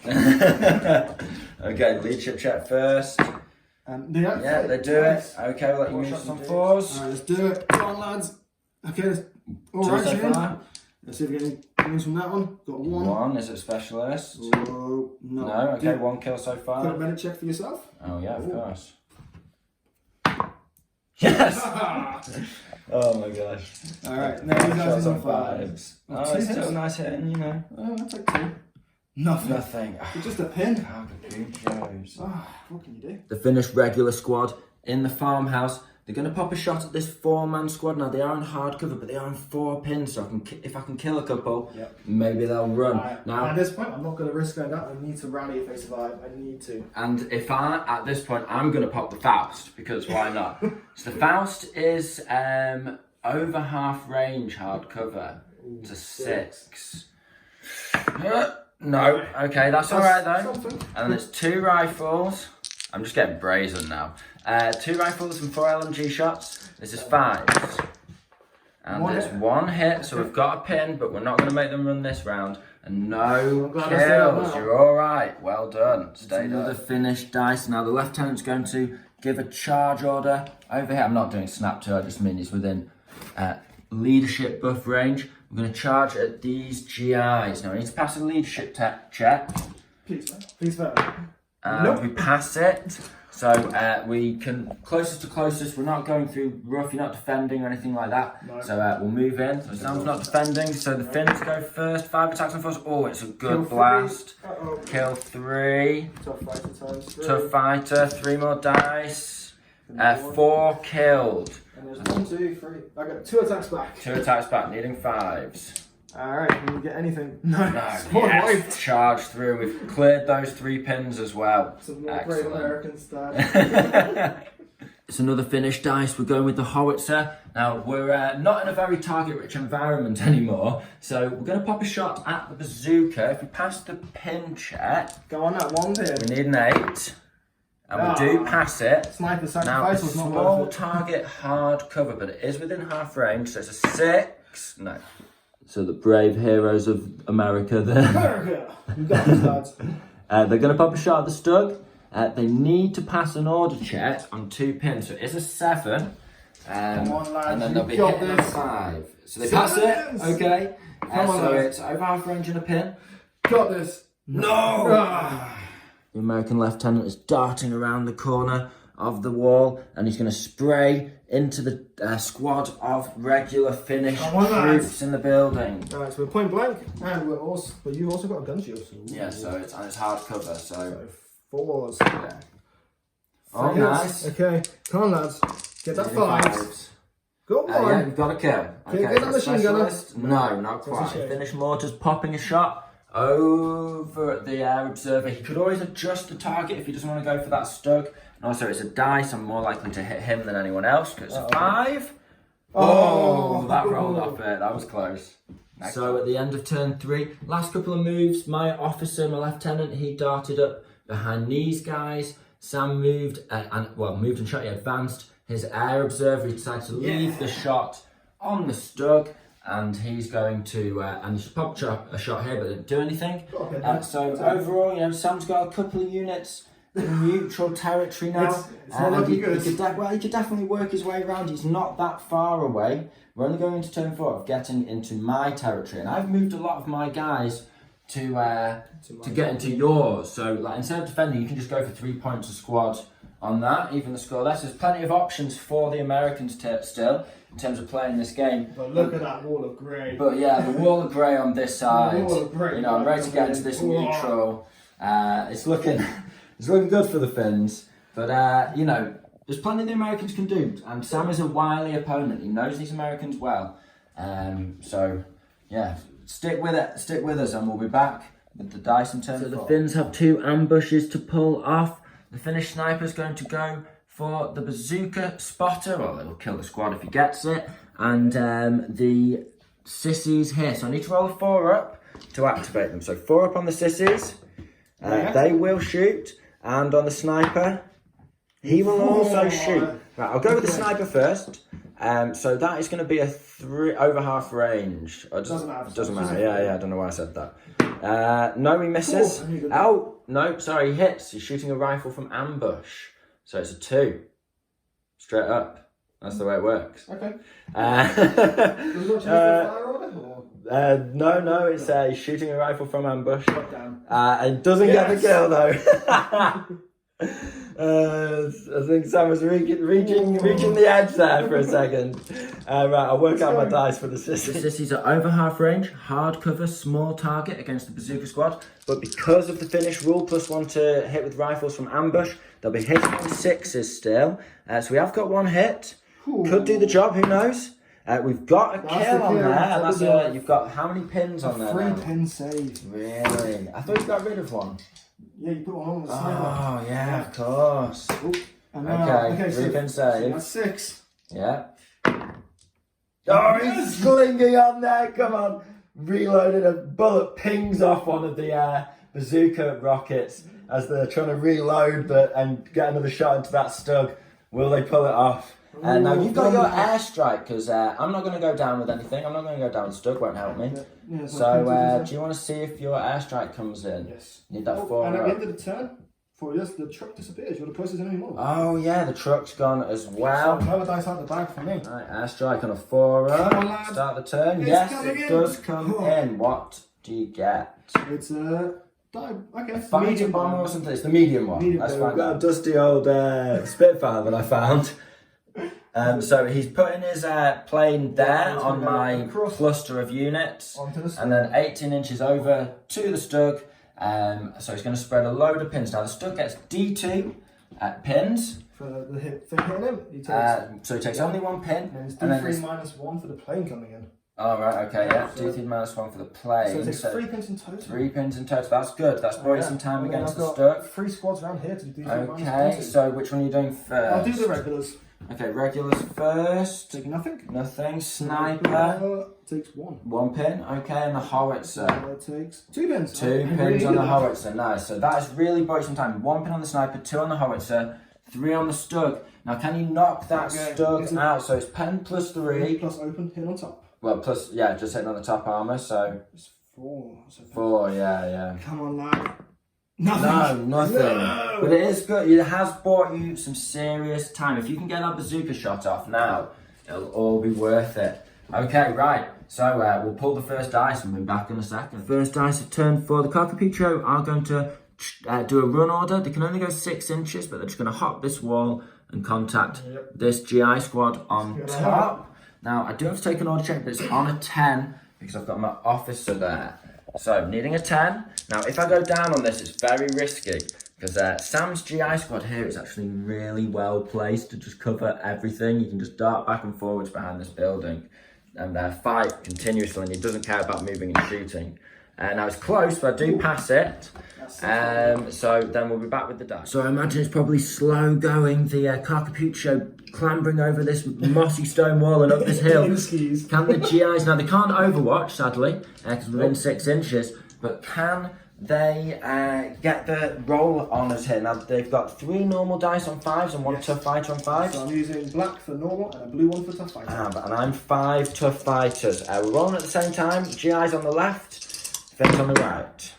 Okay, leadership check first. Yeah, they do it. Okay, we'll let you move some 4s. Alright, let's do it. Come on, lads. Okay, alright, so let's see if we get any wins from that one. Got 1. 1 is a specialist. Oh, no. No, okay, 1 kill so far. Got a medic check for yourself? Oh, yeah, of course. Yes! Oh my gosh. Alright, now you guys on 5s. Oh, it's still a nice hit, you know. Oh, I'll take 2. Nothing. It's just a pin. What can you do? The Finnish regular squad in the farmhouse. They're going to pop a shot at this 4-man squad. Now, they are on hard cover, but they are on 4 pins, so if I can kill a couple, maybe they'll run. Now, at this point, I'm not going to risk going down. I need to rally if they survive. I need to. And at this point, I'm going to pop the Faust, because why not? So the Faust is over half range hard cover to 6. No, okay, that's alright though. And then there's 2 rifles. I'm just getting brazen now. 2 rifles and 4 LMG shots. This is 5s. And it's 1 hit, so we've got a pin, but we're not going to make them run this round. And no kills. You're alright. Well done. Stay done. Another finished dice. Now the lieutenant's going to give a charge order over here. I'm not doing snap to, I just mean he's within leadership buff range. We're going to charge at these GIs. Now I need to pass a leadership check. Please, please, We pass it. So we can, closest to closest, we're not going through rough, you're not defending or anything like that. No. So we'll move in. So Sam's not defending, so the Finns go first. 5 attacks on force. Oh, it's a good blast. Kill 3. Tough fighter times 3. Tough fighter, 3 more dice. 4 killed. And there's 1, 2, 3. I got 2 attacks back. 2 attacks back, needing 5s. Alright, can we get anything? No. Yes, charge through. We've cleared those 3 pins as well. Some more brave American stuff. It's another Finnish dice. We're going with the howitzer. Now, we're not in a very target-rich environment anymore, so we're going to pop a shot at the bazooka. If we pass the pin check... Go on that one pin. We need an 8. And we do pass it. Sniper Now, sacrifice it's was not small worth it. target hard cover, but it is within half range, so it's a 6. No. So the brave heroes of America there. America! You got this, lads. They're going to pop a shot at the stud. They need to pass an order check on 2 pins, so it is a 7. Come on, lads, and then you they'll be got hitting a this. 5. So they pass it, okay. Come on, so lads. it's over half range and a pin. Got this. No! Ah. The American lieutenant is darting around the corner of the wall, and he's going to spray into the squad of regular Finnish troops in the building. Right, so we're point blank, and but you've also got a gun shield. So Yeah, so it's hard cover, so 4s. yeah. Oh, nice. Okay, come on, lads. Get that 5. Got 1. Yeah, you've got a kill. Okay, get that so machine gunner. specialist? No, not quite. shame. Finnish mortars popping a shot over at the air observer. He could always adjust the target if he doesn't want to go for that stug. And also, it's a dice. I'm more likely to hit him than anyone else because it's a 5. Oh, that rolled off it. That was close. So at the end of turn 3, last couple of moves, my officer, my lieutenant, he darted up behind these guys. Sam moved moved and shot. He advanced his air observer. He decided to leave the shot on the stug, and he's going to and he popped a shot here, but didn't do anything. So overall, you know, Sam's got a couple of units in neutral territory now. It's not looking good. He could definitely work his way around. He's not that far away. We're only going into turn 4 of getting into my territory, and I've moved a lot of my guys to get into yours. So like instead of defending, you can just go for 3 points a squad on that, even the score less. There's plenty of options for the Americans still in terms of playing this game. But look at that wall of grey. But yeah, the wall of grey on this side. wall of grey. You know, I'm ready to get into this neutral. It's looking good for the Finns. But you know, there's plenty the Americans can do, and Sam is a wily opponent. He knows these Americans well. So yeah, stick with us, and we'll be back with the dice in turn 4. The Finns have 2 ambushes to pull off. The Finnish sniper's going to go for the bazooka spotter. Well, it'll kill the squad if he gets it. And the sissies here. So I need to roll a 4 up to activate them. So 4 up on the sissies. They will shoot. And on the sniper, he will also shoot. Right, I'll go with the sniper first. So that is going to be a 3 over half range. Doesn't matter. Doesn't matter. Yeah. I don't know why I said that. No, he misses. Oh, no, sorry, he hits. He's shooting a rifle from ambush. So it's a 2. Straight up. That's the way it works. Okay. No, it's he's shooting a rifle from ambush. And doesn't get the kill though. I think Sam was reaching the edge there for a second. Right, I'll work out my dice for the sissies. The sissies are over half range, hard cover, small target against the bazooka squad. But because of the Finnish rule, +1 to hit with rifles from ambush, they'll be hitting on 6s still. So we have got 1 hit. Could do the job, who knows? We've got a kill on there. And you've got how many pins on there? 3 pin save. Really? I thought you got rid of 1. Yeah, you put 1 on the sniper. Oh, yeah, of course. Okay, 3 pin save. That's 6. Yeah. Oh, he's slinging on there. Come on. Reloading. A bullet pings off one of the bazooka rockets as they're trying to reload and get another shot into that stug. Will they pull it off? Now you've got your airstrike because I'm not going to go down with anything. I'm not going to go down with stug, won't help me. Yeah, so do you want to see if your airstrike comes in? Yes. Need that 4 and at up. the end of the turn, the truck disappears. You're the closest enemy more. Oh yeah, the truck's gone as well. So another dice out the bag for me. Right, airstrike on a 4 up. Come on, lad. Start the turn. It's yes, coming it in. does come in. What do you get? It's a Fighter bomber or something. It's the medium one. That's fine. I've Got a dusty old Spitfire that I found. So he's putting his plane there on my cluster of units, and then 18 inches over to the stug. So he's going to spread a load of pins. Now the stug gets D2 pins. For hitting him, So he takes only 1 pin. And it's and then D3 -1 for the plane coming in. All right, okay, yeah. D3 minus 1 for the plane. So it takes 3 pins in total. 3 pins in total. That's good. That's bought you some time And then against I've the got stuck. 3 squads around here to do D3 minus Okay, 1. so which one are you doing first? I'll do the regulars. Okay, regulars first. Take nothing. Nothing. Sniper. Takes 1. 1 pin. Okay, and the howitzer. Takes 2 pins. 2 pins on the howitzer. Nice. So that has really bought you some time. 1 pin on the sniper, 2 on the howitzer, 3 on the stug. Now, can you knock that stug out? So it's pen plus 3. Plus open hit on top. Well, plus, yeah, just hitting on the top armour, so... It's 4. So 4, yeah. Come on, lad. Nothing. No, nothing. No. But it is good. It has bought you some serious time. If you can get that bazooka shot off now, it'll all be worth it. Okay, right. So we'll pull the first dice and we'll be back in a second. The first dice have turned for the Cockaputro are going to do a run order. They can only go 6 inches, but they're just going to hop this wall and contact this GI squad on top. Now, I do have to take an order check, but it's on a 10 because I've got my officer there. So, needing a 10. Now, if I go down on this, it's very risky because Sam's GI squad here is actually really well placed to just cover everything. You can just dart back and forwards behind this building and fight continuously, and he doesn't care about moving and shooting. Now, it's close, but I do pass it. So then we'll be back with the dice. So I imagine it's probably slow going, the Cockaputro clambering over this mossy stone wall and up this hill. Can the GIs, now they can't overwatch sadly, because we're within 6 inches, but can they get the roll on us here? Now they've got 3 normal dice on 5s and 1 tough fighter on 5s. So I'm using black for normal and a blue one for tough fighter. And I'm 5 tough fighters. We're rolling at the same time, GIs on the left, Fins on the right.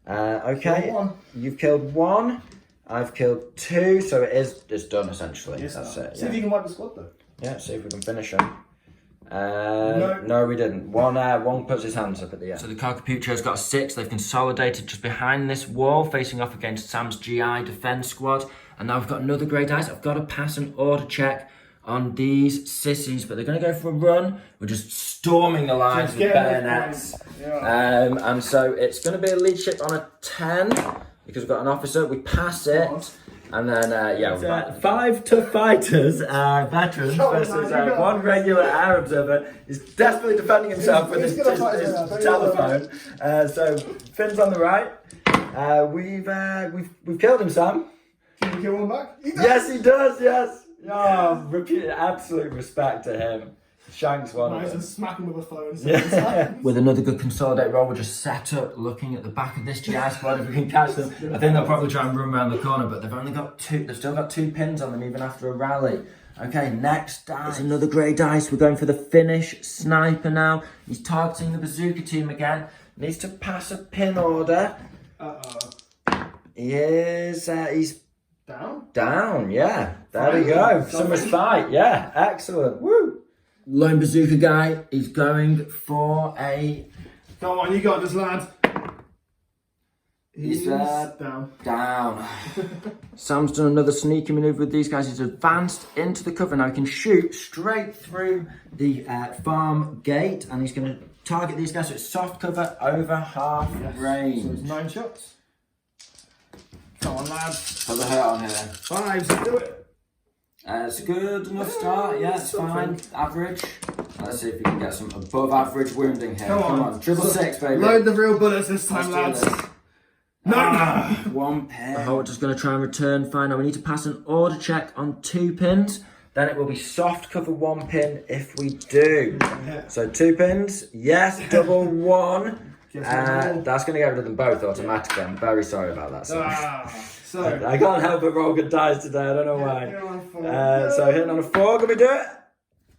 Okay, you've killed 1, I've killed 2, so it's done essentially. Yes, that's it. See if you can wipe the squad though. Yeah, see if we can finish him. No, we didn't. One puts his hands up at the end. So the Cockaputro's got 6. They've consolidated just behind this wall, facing off against Sam's GI defense squad. And now we've got another grey dice. I've got to pass an order check on these sissies, but they're going to go for a run. We're just storming the lines with bayonets. And so it's going to be a leadership on a 10 because we've got an officer. We pass it. And then, we're back. 5 tough fighters, veterans, versus 1 regular air observer. He's desperately defending himself with his telephone. So, Finn's on the right. We've killed him, Sam. Can you kill one back? Yes, he does, yes. Oh, absolute respect to him. Shanks one of them. Smack him with a phone. With another good consolidate roll, we're just set up looking at the back of this GI squad if we can catch them. I think they'll probably try and run around the corner, but they've only got 2. They've still got 2 pins on them even after a rally. Okay, next dice. It's another grey dice. We're going for the Finnish sniper now. He's targeting the bazooka team again. Needs to pass a pin order. He's down, yeah. There we go. Some respite, yeah. Excellent. Woo. Lone bazooka guy, he's going for a... Come on, you got this, lad. He's down. Sam's done another sneaky manoeuvre with these guys. He's advanced into the cover. Now he can shoot straight through the farm gate, and he's going to target these guys. So it's soft cover over half range. So it's 9 shots. Come on, lads. Put the hurt on here. 5s, do it. It's a good enough start, yeah, it's fine, average. Let's see if we can get some above average wounding here. Come on, 666, baby. Load the real bullets this time, lads. No! 1 pin. The Howitter's going to try and return fine. Now we need to pass an order check on 2 pins. Then it will be soft cover 1 pin if we do. So 2 pins, yes, double 1. That's going to get rid of them both automatically. I'm very sorry about that. I can't help but roll good dice today. I don't know why. So hitting on a 4, can we do it?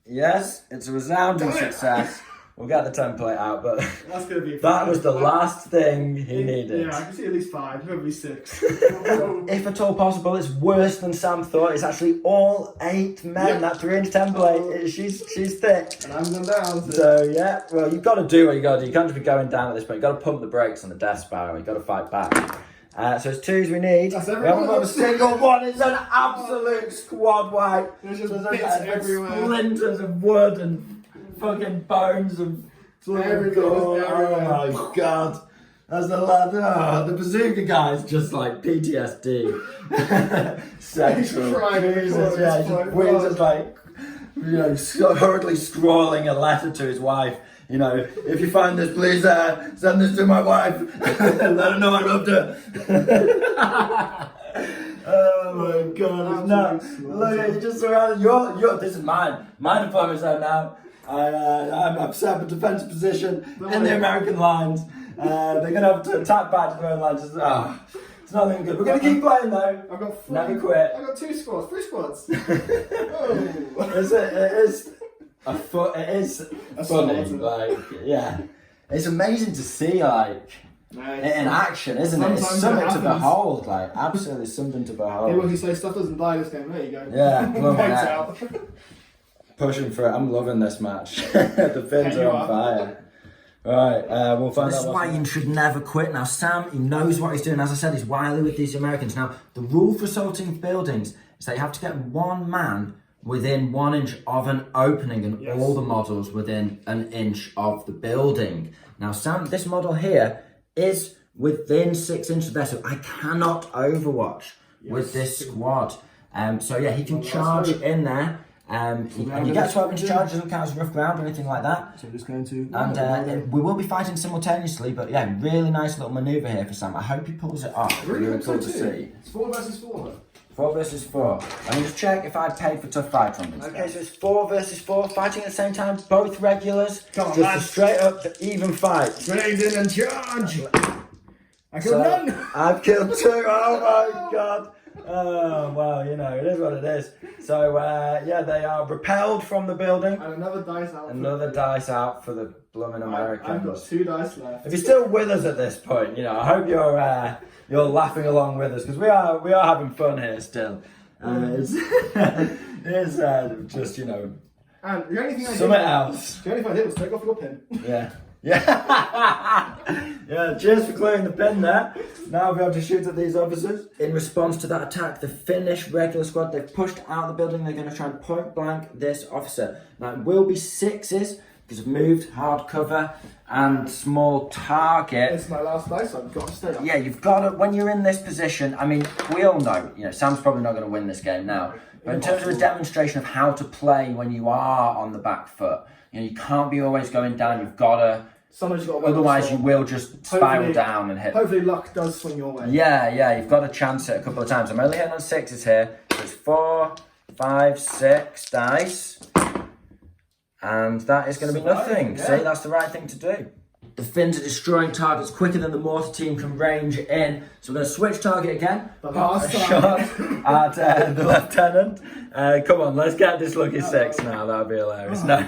Yes, it's a resounding success. We'll get the template out, but that's gonna be that was the last thing he needed. Yeah, I can see at least 5, maybe 6. If at all possible, it's worse than Sam thought. It's actually all 8 men. That 3-inch template, she's thick. And I'm going down. So yeah, well, you've got to do what you got to do. You can't just be going down at this point. You've got to pump the brakes on the death spiral. You've got to fight back. So it's 2s we need. We haven't got a single one. It's an absolute squad wipe. There's just bits everywhere. Splinters of wood and fucking bones and everything. Oh my god. That's the lad. Oh, the bazooka guy's just like PTSD. Central. He's crying. Just like hurriedly scrawling a letter to his wife. If you find this, please send this to my wife. Let her know I loved her. Oh my God! It's nuts. Look, you just surrounded. This is mine. My deployment's out now. I'm set up a defensive position in the American lines. They're gonna have to attack back to their own lines. It's not looking good. We're gonna keep playing though. I've got never quit. I've got 3 squads. Oh. It is funny. Like, yeah, it's amazing to see it in action, isn't it? It's something to behold. Like, absolutely something to behold. People who say stuff doesn't die this game. There you go. Yeah, out. Pushing for it. I'm loving this match. The Finns are on fire. Right, we'll find out. This is why you should never quit. Now, Sam, he knows what he's doing. As I said, he's wily with these Americans. Now, the rule for assaulting buildings is that you have to get one man within 1 inch of an opening and all the models within an inch of the building. Now, Sam, this model here is within 6 inches there, so I cannot overwatch with this squad. So yeah, he can charge in there. And you get 12 inch charge, doesn't count as rough ground or anything like that. So I'm just going to... And we will be fighting simultaneously, but yeah, really nice little manoeuvre here for Sam. I hope he pulls it off. Really cool to see. It's 4 versus 4. 4 versus 4. Let me just check if I paid for tough fight from them. Okay, so it's 4 versus 4, fighting at the same time, both regulars. Come on, just lads. a straight up even fight. Grenades in and charge! I killed none! I've killed 2, oh my God. Oh, well, it is what it is. So, yeah, they are repelled from the building. And another dice out. Another dice out for the blooming Americans. I've got 2 dice left. If you're still with us at this point, I hope you're laughing along with us, because we are having fun here still. It's just, And the only thing I something else. The only thing I did was take off your pin. Yeah. Yeah, cheers for clearing the pin there. Now we'll be able to shoot at these officers. In response to that attack, the Finnish regular squad, they've pushed out of the building. They're going to try and point blank this officer. Now it will be 6s because of moved, hard cover and small target. It's my last dice, so I've got to stay up. Yeah, you've got to, when you're in this position, I mean, we all know, Sam's probably not going to win this game now. But in terms of a demonstration of how to play when you are on the back foot, you can't be always going down. You've got to... Otherwise, you will just spiral down and hit. Hopefully, luck does swing your way. Yeah, you've got to chance it a couple of times. I'm only hitting on 6s here. So it's 4, 5, 6 dice. And that is going to be nothing. Yeah. See, that's the right thing to do. The Finns are destroying targets quicker than the mortar team can range in. So we're going to switch target again. Pop a shot at the lieutenant. Come on, let's get this lucky 6 now. That would be hilarious. No.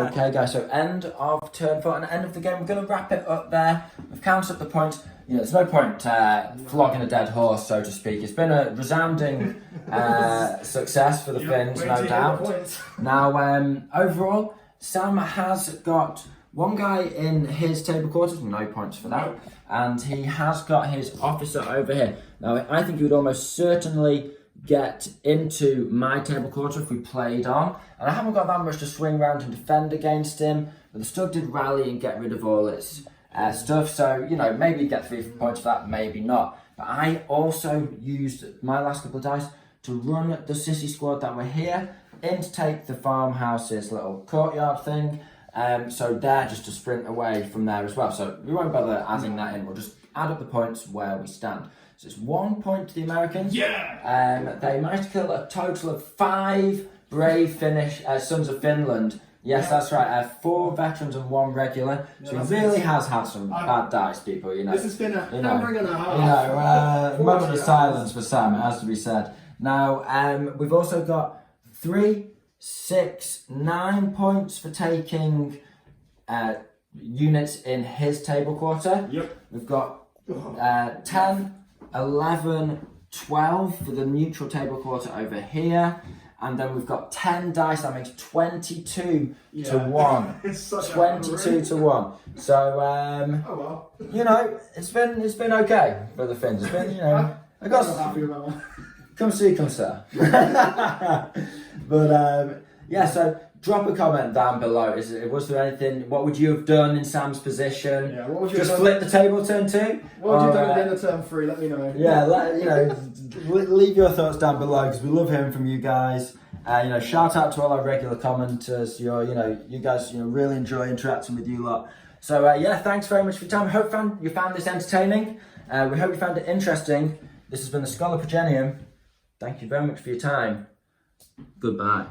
Okay, guys, so end of turn 4 and end of the game. We're going to wrap it up there. We've counted up the points. There's no point flogging a dead horse, so to speak. It's been a resounding success for the Finns, no doubt. Now, overall, Sam has got 1 guy in his table quarters, no points for that, and he has got his officer over here. Now, I think he would almost certainly get into my table quarter if we played on, and I haven't got that much to swing around and defend against him, but the Stug did rally and get rid of all its stuff, so, maybe get 3 points for that, maybe not. But I also used my last couple of dice to run the sissy squad that were here in to take the farmhouse's little courtyard thing. So they're just to sprint away from there as well. So we won't bother adding that in. We'll just add up the points where we stand. So it's 1 point to the Americans. Yeah. They managed to kill a total of 5 brave Finnish sons of Finland. Yes, that's right. 4 veterans and 1 regular. So he really has had some bad dice, people. This has been a hammering and a half. Moment of silence for Sam. It has to be said. Now we've also got 3, 6, 9 points for taking units in his table quarter. Yep. We've got 10, 11, 12 for the neutral table quarter over here. And then we've got 10 dice, that makes 22 to 1. It's 22 to 1. So, oh well. It's been okay for the Finns. It's been, I got I'm happy about that. Come see, come sir. But yeah, so drop a comment down below. Was there anything? What would you have done in Sam's position? Yeah, what would you just have flip the table turn 2? What would you have done at the end of turn 3? Let me know. Yeah, leave your thoughts down below because we love hearing from you guys. Shout out to all our regular commenters. You guys really enjoy interacting with you lot. So thanks very much for your time. Hope you found this entertaining. We hope you found it interesting. This has been the Scholar Progenium. Thank you very much for your time. Goodbye.